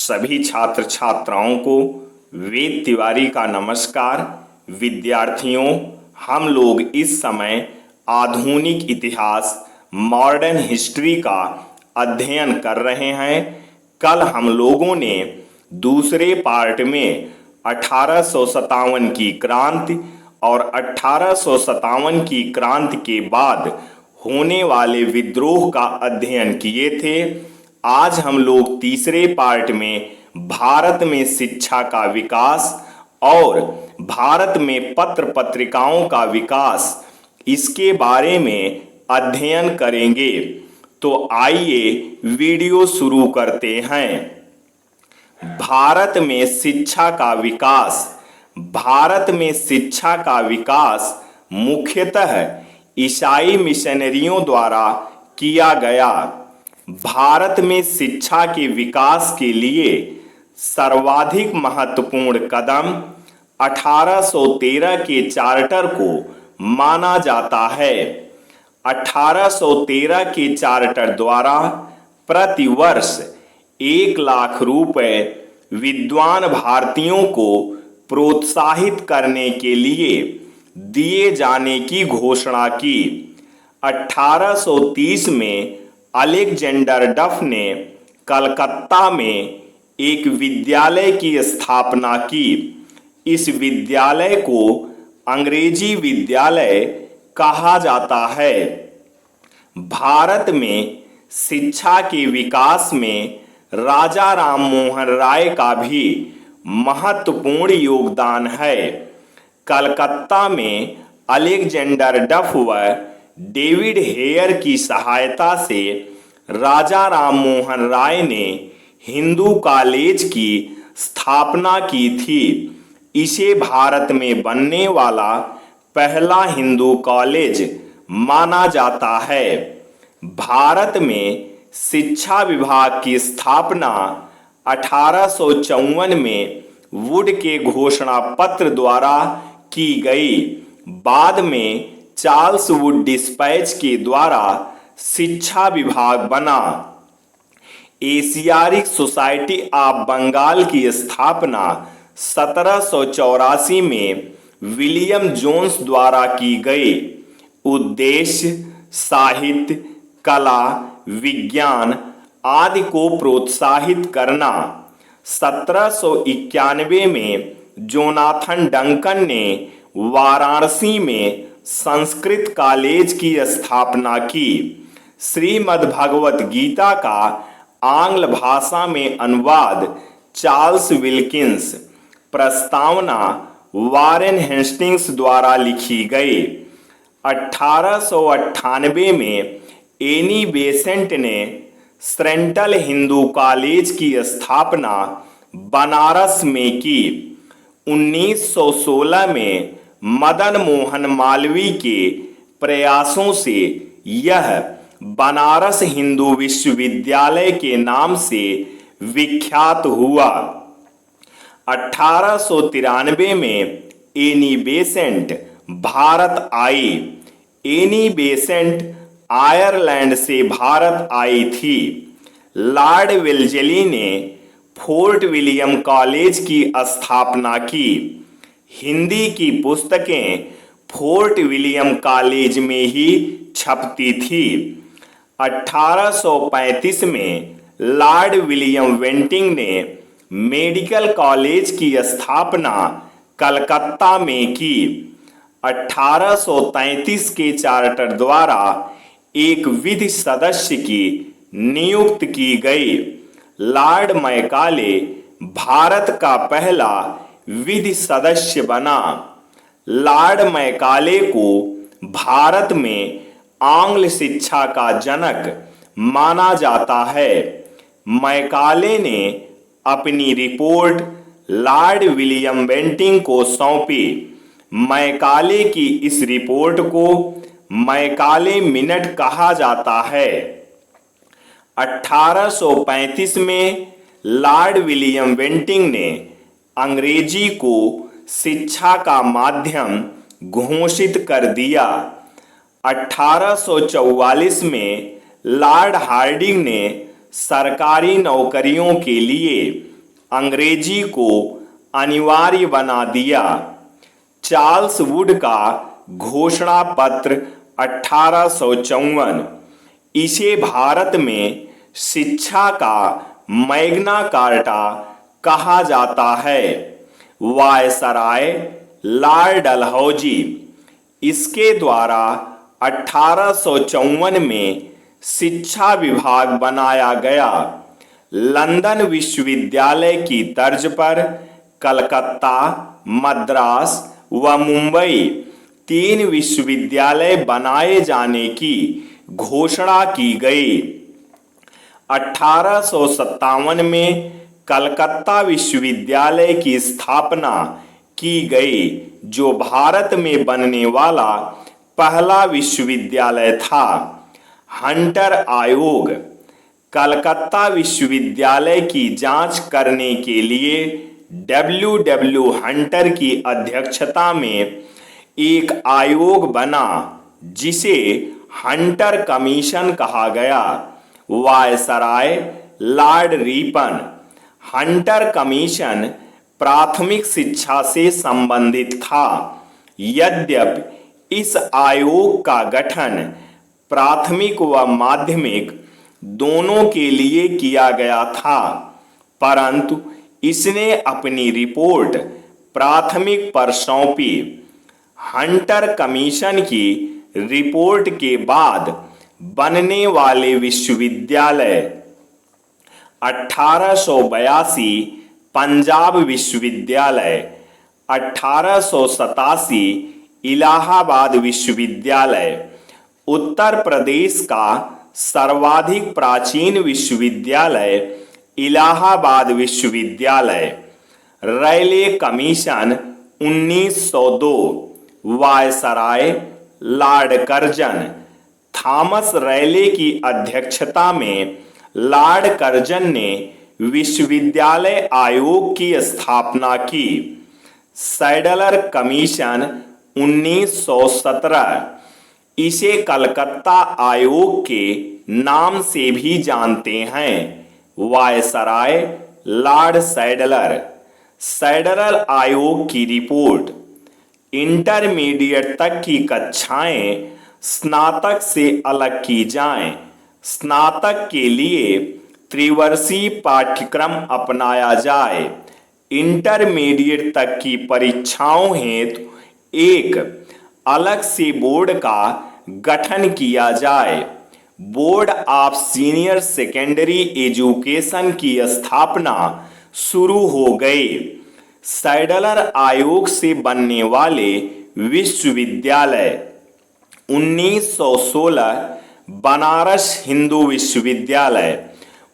सभी छात्र छात्राओं को वेद तिवारी का नमस्कार। विद्यार्थियों, हम लोग इस समय आधुनिक इतिहास मॉडर्न हिस्ट्री का अध्ययन कर रहे हैं। कल हम लोगों ने दूसरे पार्ट में 1857 की क्रांति और 1857 की क्रांति के बाद होने वाले विद्रोह का अध्ययन किए थे। आज हम लोग तीसरे पार्ट में भारत में शिक्षा का विकास और भारत में पत्र पत्रिकाओं का विकास इसके बारे में अध्ययन करेंगे। तो आइए वीडियो शुरू करते हैं। भारत में शिक्षा का विकास। भारत में शिक्षा का विकास मुख्यतः ईसाई मिशनरियों द्वारा किया गया। भारत में शिक्षा के विकास के लिए सर्वाधिक महत्वपूर्ण कदम 1813 के चार्टर को माना जाता है। 1813 के चार्टर द्वारा प्रतिवर्ष 1 लाख रुपए विद्वान भारतीयों को प्रोत्साहित करने के लिए दिए जाने की घोषणा की। 1830 में अलेक्जेंडर डफ ने कलकत्ता में एक विद्यालय की स्थापना की। इस विद्यालय को अंग्रेजी विद्यालय कहा जाता है। भारत में शिक्षा के विकास में राजा राम मोहन राय का भी महत्वपूर्ण योगदान है। कलकत्ता में अलेक्जेंडर डफ व डेविड हेयर की सहायता से राजा राम मोहन राय ने हिंदू कॉलेज की स्थापना की थी। इसे भारत में बनने वाला पहला हिंदू कॉलेज माना जाता है। भारत में शिक्षा विभाग की स्थापना 1854 में वुड के घोषणा पत्र द्वारा की गई। बाद में चार्ल्स वुड डिस्पैच के द्वारा शिक्षा विभाग बना। एशियाटिक सोसाइटी ऑफ बंगाल की स्थापना 1784 में विलियम जोन्स द्वारा की गई। उद्देश्य साहित्य, कला, विज्ञान आदि को प्रोत्साहित करना। 1791 में जोनाथन डंकन ने वाराणसी में संस्कृत कॉलेज की स्थापना की। श्रीमद् भगवत गीता का आंग्ल भाषा में अनुवाद चार्ल्स विल्किंस। प्रस्तावना वारेन हेस्टिंग्स द्वारा लिखी गई। 1898 में एनी बेसेंट ने सेंट्रल हिंदू कॉलेज की स्थापना बनारस में की। 1916 में मदन मोहन मालवीय के प्रयासों से यह बनारस हिंदू विश्वविद्यालय के नाम से विख्यात हुआ। 1893 में एनी बेसेंट भारत आई। एनी बेसेंट आयरलैंड से भारत आई थी। लॉर्ड वेल्लेस्ली ने फोर्ट विलियम कॉलेज की स्थापना की। हिंदी की पुस्तकें फोर्ट विलियम कॉलेज में ही छपती थी। 1835 में लॉर्ड विलियम बेंटिंक ने मेडिकल कॉलेज की स्थापना कलकत्ता में की। 1833 के चार्टर द्वारा एक विधि सदस्य की नियुक्ति की गई। लॉर्ड मैकाले भारत का पहला विधि सदस्य बना। लॉर्ड मैकाले को भारत में आंग्ल शिक्षा का जनक माना जाता है। मैकाले ने अपनी रिपोर्ट लॉर्ड विलियम बेंटिंक को सौंपी। मैकाले की इस रिपोर्ट को मैकाले मिनट कहा जाता है। 1835 में लॉर्ड विलियम बेंटिंक ने अंग्रेजी को शिक्षा का माध्यम घोषित कर दिया। 1844 में लॉर्ड हार्डिंग ने सरकारी नौकरियों के लिए अंग्रेजी को अनिवार्य बना दिया। चार्ल्स वुड का घोषणा पत्र 1854, इसे भारत में शिक्षा का मैग्ना कार्टा कहा जाता है। वायसराय लॉर्ड डलहौजी, इसके द्वारा 1854 में शिक्षा विभाग बनाया गया। लंदन विश्वविद्यालय की तर्ज पर कलकत्ता, मद्रास व मुंबई 3 विश्वविद्यालय बनाए जाने की घोषणा की गई। 1857 में कलकत्ता विश्वविद्यालय की स्थापना की गई, जो भारत में बनने वाला पहला विश्वविद्यालय था। हंटर आयोग, कलकत्ता विश्वविद्यालय की जांच करने के लिए डब्ल्यू हंटर की अध्यक्षता में एक आयोग बना, जिसे हंटर कमीशन कहा गया। Viceroy Lord Ripon, Hunter commission प्राथमिक शिक्षा से संबंधित था। यद्यपि इस आयोग का गठन प्राथमिक व माध्यमिक दोनों के लिए किया गया था, परंतु इसने अपनी रिपोर्ट प्राथमिक पर सौंपी। हंटर कमीशन की रिपोर्ट के बाद बनने वाले विश्वविद्यालय 1882 पंजाब विश्वविद्यालय, 1887 इलाहाबाद विश्वविद्यालय, उत्तर प्रदेश का सर्वाधिक प्राचीन विश्वविद्यालय इलाहाबाद विश्वविद्यालय। Raleigh commission 1902, viceroy Lord Curzon, Thomas Raleigh की अध्यक्षता में लॉर्ड कर्जन ने विश्वविद्यालय आयोग की स्थापना की। सैडलर कमीशन 1917, इसे कलकत्ता आयोग के नाम से भी जानते हैं। वायसराय लॉर्ड सैडलर, सैडलर आयोग की रिपोर्ट। इंटरमीडिएट तक की कक्षाएं स्नातक से अलग की जाएं। स्नातक के लिए त्रिवर्षीय पाठ्यक्रम अपनाया जाए। इंटरमीडिएट तक की परीक्षाओं हेतु एक अलग से बोर्ड का गठन किया जाए। Board of senior secondary education की स्थापना शुरू हो गई। सैडलर आयोग से बनने वाले विश्वविद्यालय 1916 बनारस हिंदू विश्वविद्यालय,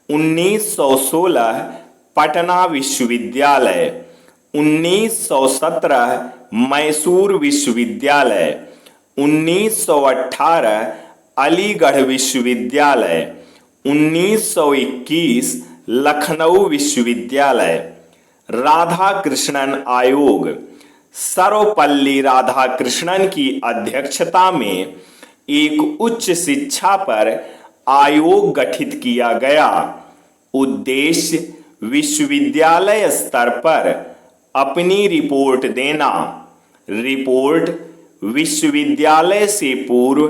1916 पटना विश्वविद्यालय, 1917 मैसूर विश्वविद्यालय, 1918 अलीगढ़ विश्वविद्यालय, 1921 लखनऊ विश्वविद्यालय। राधा कृष्णन आयोग, सर्वपल्ली राधाकृष्णन की अध्यक्षता में एक उच्च शिक्षा पर आयोग गठित किया गया। उद्देश्य विश्वविद्यालय स्तर पर अपनी रिपोर्ट देना। रिपोर्ट विश्वविद्यालय से पूर्व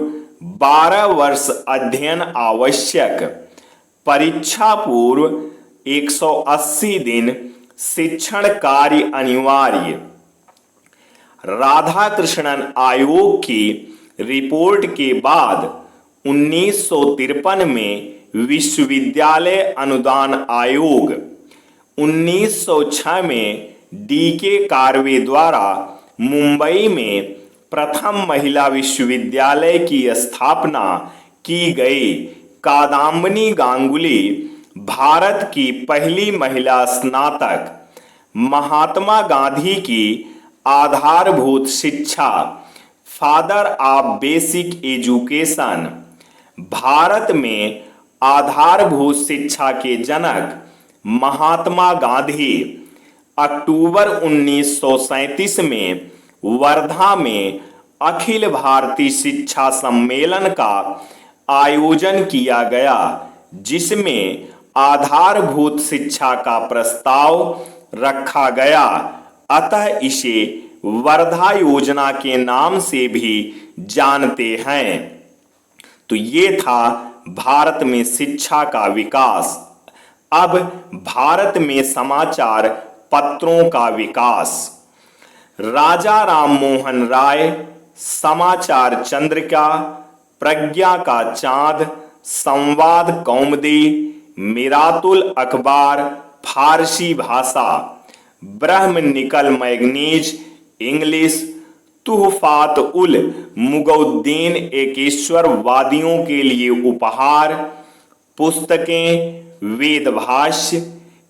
12 वर्ष अध्ययन आवश्यक। परीक्षा पूर्व 180 दिन शिक्षण कार्य अनिवार्य। राधाकृष्णन आयोग की रिपोर्ट के बाद 1953 में विश्वविद्यालय अनुदान आयोग, 1906 में डी.के. कार्वे द्वारा मुंबई में प्रथम महिला विश्वविद्यालय की स्थापना की गई। कादम्बिनी गांगुली भारत की पहली महिला स्नातक। महात्मा गांधी की आधारभूत शिक्षा, father of basic education. Bharat में आधारभूत शिक्षा के जनक महात्मा गांधी अक्टूबर 1937 में वर्धा में अखिल भारतीय शिक्षा सम्मेलन का आयोजन किया गया, जिसमें आधारभूत शिक्षा का प्रस्ताव रखा गया, अतः इसे वर्धा योजना के नाम से भी जानते हैं। तो ये था भारत में शिक्षा का विकास। अब भारत में समाचार पत्रों का विकास। राजा राममोहन राय, समाचार चंद्रिका, प्रज्ञा का चांद, संवाद कौमुदी, मिरातुल अखबार फारसी भाषा, ब्रह्म निकल मैगनीज इंग्लिश, तुहफात उल मुगउद्दीन एकेश्वर वादियों के लिए उपहार, पुस्तकें, वेद भाष्य,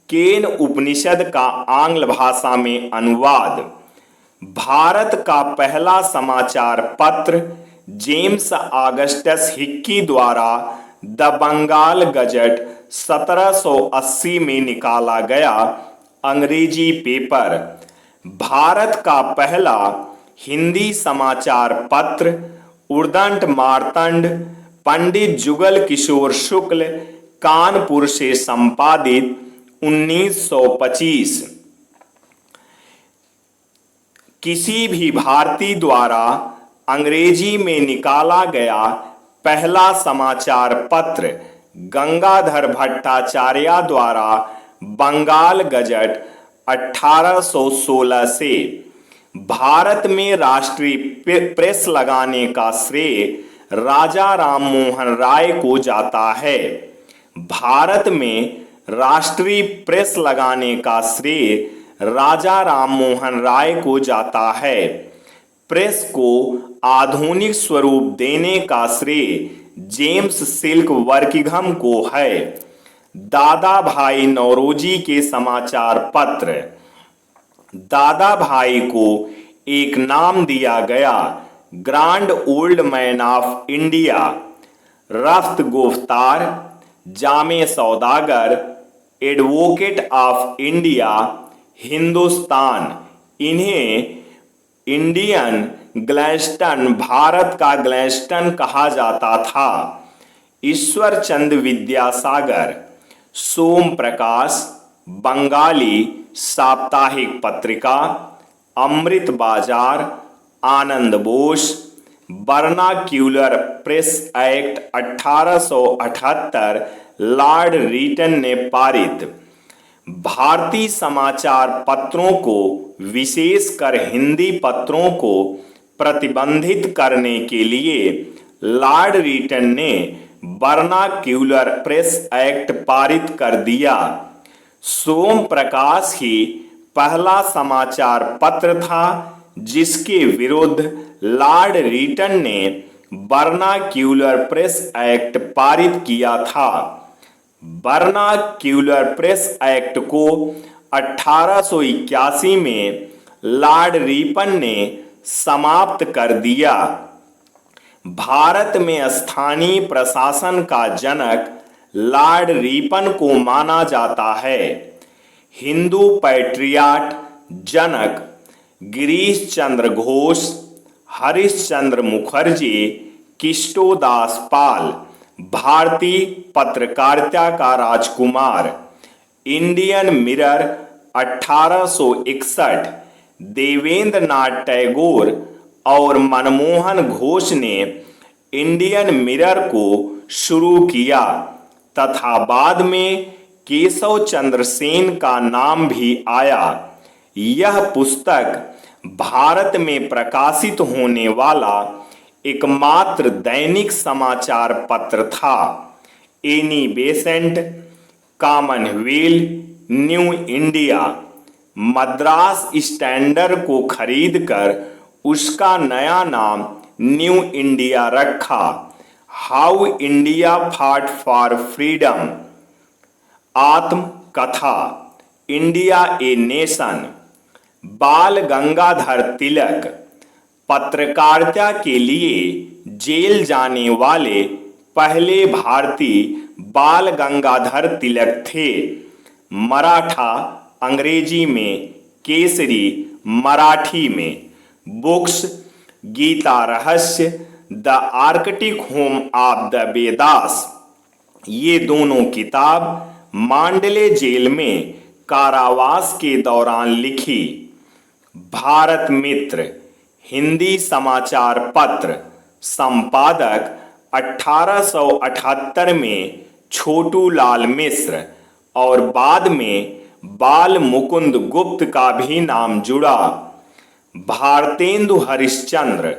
केन उपनिषद का आंग्ल भाषा में अनुवाद। भारत का पहला समाचार पत्र जेम्स ऑगस्टस हिक्की द्वारा द बंगाल गजट 1780 में निकाला गया अंग्रेजी पेपर। भारत का पहला हिंदी समाचार पत्र उद्दंड मार्तंड पंडित जुगल किशोर शुक्ल कानपुर से संपादित 1925। किसी भी भारतीय द्वारा अंग्रेजी में निकाला गया पहला समाचार पत्र गंगाधर भट्टाचार्य द्वारा बंगाल गजट 1816 से। भारत में राष्ट्रीय प्रेस लगाने का श्रेय राजा राममोहन राय को जाता है। भारत में राष्ट्रीय प्रेस लगाने का श्रेय राजा राममोहन राय को जाता है। प्रेस को आधुनिक स्वरूप देने का श्रेय जेम्स सिल्क वर्किघम को है। दादा भाई नौरोजी के समाचार पत्र। दादा भाई को एक नाम दिया गया, grand old man of India. रफ्त गुफ्तार, जामे सौदागर, एडवोकेट ऑफ इंडिया, हिंदुस्तान। इन्हें इंडियन ग्लैस्टन, भारत का ग्लैस्टन कहा जाता था। ईश्वर चंद विद्यासागर, सोम प्रकाश, बंगाली साप्ताहिक पत्रिका, Amrit Bazar, Anand Bose, vernacular press act 1878 lord Lytton ने पारित। भारतीय समाचार पत्रों को, विशेषकर हिंदी पत्रों को प्रतिबंधित करने के लिए लॉर्ड रीटन ने वर्नाक्यूलर प्रेस एक्ट पारित कर दिया। सोम प्रकाश ही पहला समाचार पत्र था जिसके विरुद्ध लॉर्ड रीटन ने वर्नाक्यूलर प्रेस एक्ट पारित किया था। वर्नाक्यूलर प्रेस एक्ट को 1881 में लॉर्ड रीपन ने समाप्त कर दिया। भारत में स्थानीय प्रशासन का जनक लॉर्ड रीपन को माना जाता है। हिंदू पैट्रियाट जनक गिरीश चंद्र घोष, हरीश चंद्र मुखर्जी, किष्टोदास पाल, भारतीय पत्रकारिता का राजकुमार। इंडियन मिरर 1861, देवेंद्र नाथ टैगोर और मनमोहन घोष ने इंडियन मिरर को शुरू किया तथा बाद में केशव चंद्र सेन का नाम भी आया। यह पुस्तक भारत में प्रकाशित होने वाला एकमात्र दैनिक समाचार पत्र था। Annie Besant, Commonwealth, new India, Madras standard को खरीदकर उसका नया नाम न्यू इंडिया रखा। How India fought for freedom, आत्मकथा, इंडिया ए नेशन, बाल गंगाधर तिलक, पत्रकारिता के लिए जेल जाने वाले पहले भारतीय बाल गंगाधर तिलक थे। मराठा अंग्रेजी में, केसरी मराठी में। बुक्स, गीता रहस्य, the Arctic home of the Vedas. ये दोनों किताब मांडले जेल में कारावास के दौरान लिखी। भारत मित्र हिंदी समाचार पत्र संपादक 1878 में छोटू लाल मिश्र और बाद में बाल मुकुंद गुप्त का भी नाम जुड़ा। भारतेंदु हरिश्चंद्र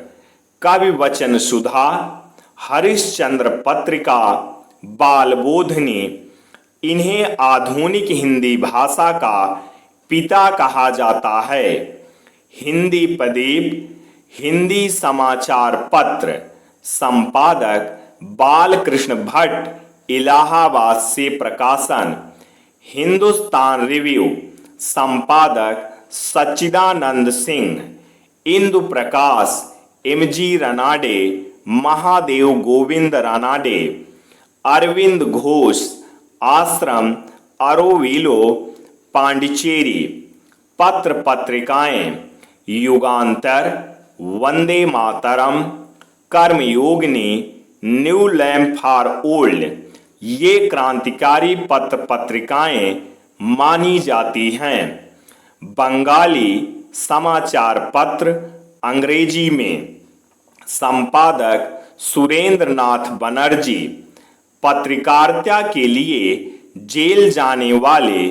कवि वचन सुधा, हरिश्चंद्र पत्रिका, बालबोधनी, इन्हें आधुनिक हिंदी भाषा का पिता कहा जाता है। हिंदी प्रदीप हिंदी समाचार पत्र संपादक बालकृष्ण भट्ट इलाहाबाद से प्रकाशन। हिंदुस्तान रिव्यू संपादक सच्चिदानंद सिंह। इंदु प्रकाश एमजी रनाडे, महादेव गोविंद रनाडे। अरविंद घोष आश्रम अरोविलो, पांडिचेरी। पत्र पत्रिकाएं युगांतर, वंदे मातरम, कर्मयोगिनी, न्यू लैम्प फॉर ओल्ड ये क्रांतिकारी पत्र पत्रिकाएं मानी जाती हैं। बंगाली समाचार पत्र अंग्रेजी में संपादक सुरेंद्र नाथ बनर्जी। पत्रकारिता के लिए जेल जाने वाले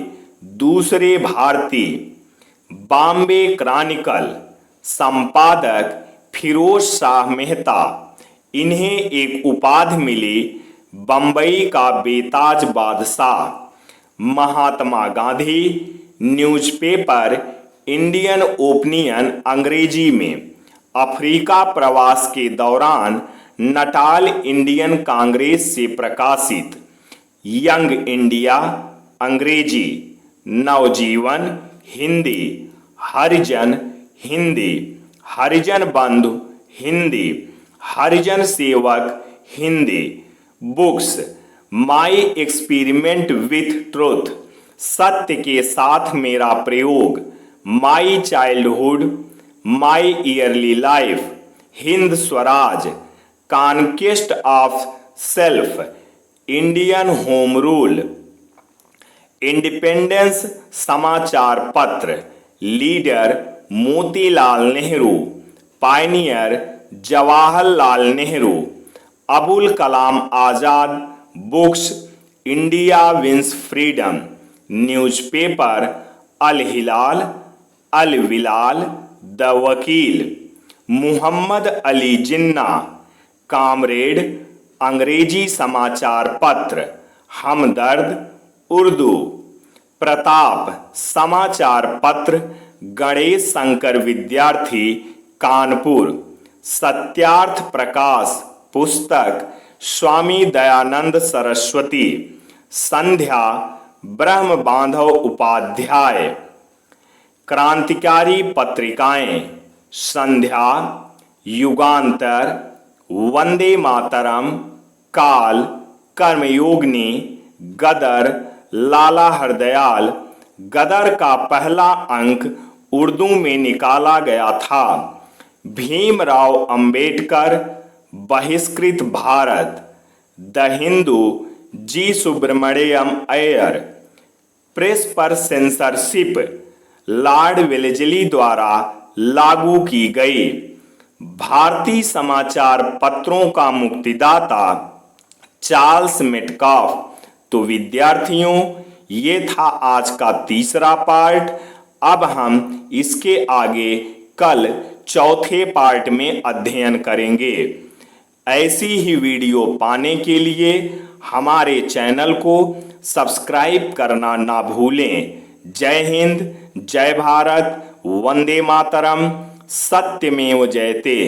दूसरे भारतीय। बॉम्बे क्रॉनिकल संपादक फिरोज शाह मेहता। इन्हें एक उपाधि मिली बंबई का बेताज बादशाह। Mahatma Gandhi newspaper Indian opinion अंग्रेजी में। अफ्रीका प्रवास के दौरान नटाल इंडियन कांग्रेस से प्रकाशित। यंग इंडिया अंग्रेजी। नवजीवन हिंदी। हरिजन हिंदी। हरिजन बंधु Hindi. Harijan Sevak Hindi. Books my experiment with truth, सत्य के साथ मेरा प्रयोग। My childhood, my early life. Hind Swaraj, conquest of self, Indian home rule. Independence समाचार पत्र। Leader Motilal Nehru, pioneer Jawaharlal Nehru. Abul Kalam Azad books, India wins freedom. Newspaper Al Hilal, Al Vilal, the Vakil. Muhammad Ali Jinnah, comrade अंग्रेजी समाचार पत्र। हमदर्द उर्दू। प्रताप समाचार पत्र गणेश शंकर विद्यार्थी, कानपुर। सत्यार्थ प्रकाश पुस्तक स्वामी दयानंद सरस्वती। संध्या ब्रह्म बांधव उपाध्याय। क्रांतिकारी पत्रिकाएं संध्या, युगांतर, वंदे मातरम, काल, कर्मयोगिनी, गदर, लाला हरदयाल। गदर का पहला अंक उर्दू में निकाला गया था। भीमराव अंबेडकर, बहिष्कृत भारत। द हिंदू जी सुब्रमण्यम अय्यर। प्रेस पर सेंसरशिप लॉर्ड वेलेस्ली द्वारा लागू की गई। भारतीय समाचार पत्रों का मुक्तिदाता चार्ल्स मेटकाफ। तो विद्यार्थियों, ये था आज का तीसरा पार्ट। अब हम इसके आगे कल चौथे पार्ट में अध्ययन करेंगे। ऐसी ही वीडियो पाने के लिए हमारे चैनल को सब्सक्राइब करना ना भूलें। जय हिंद, जय भारत, वंदे मातरम, सत्यमेव जयते।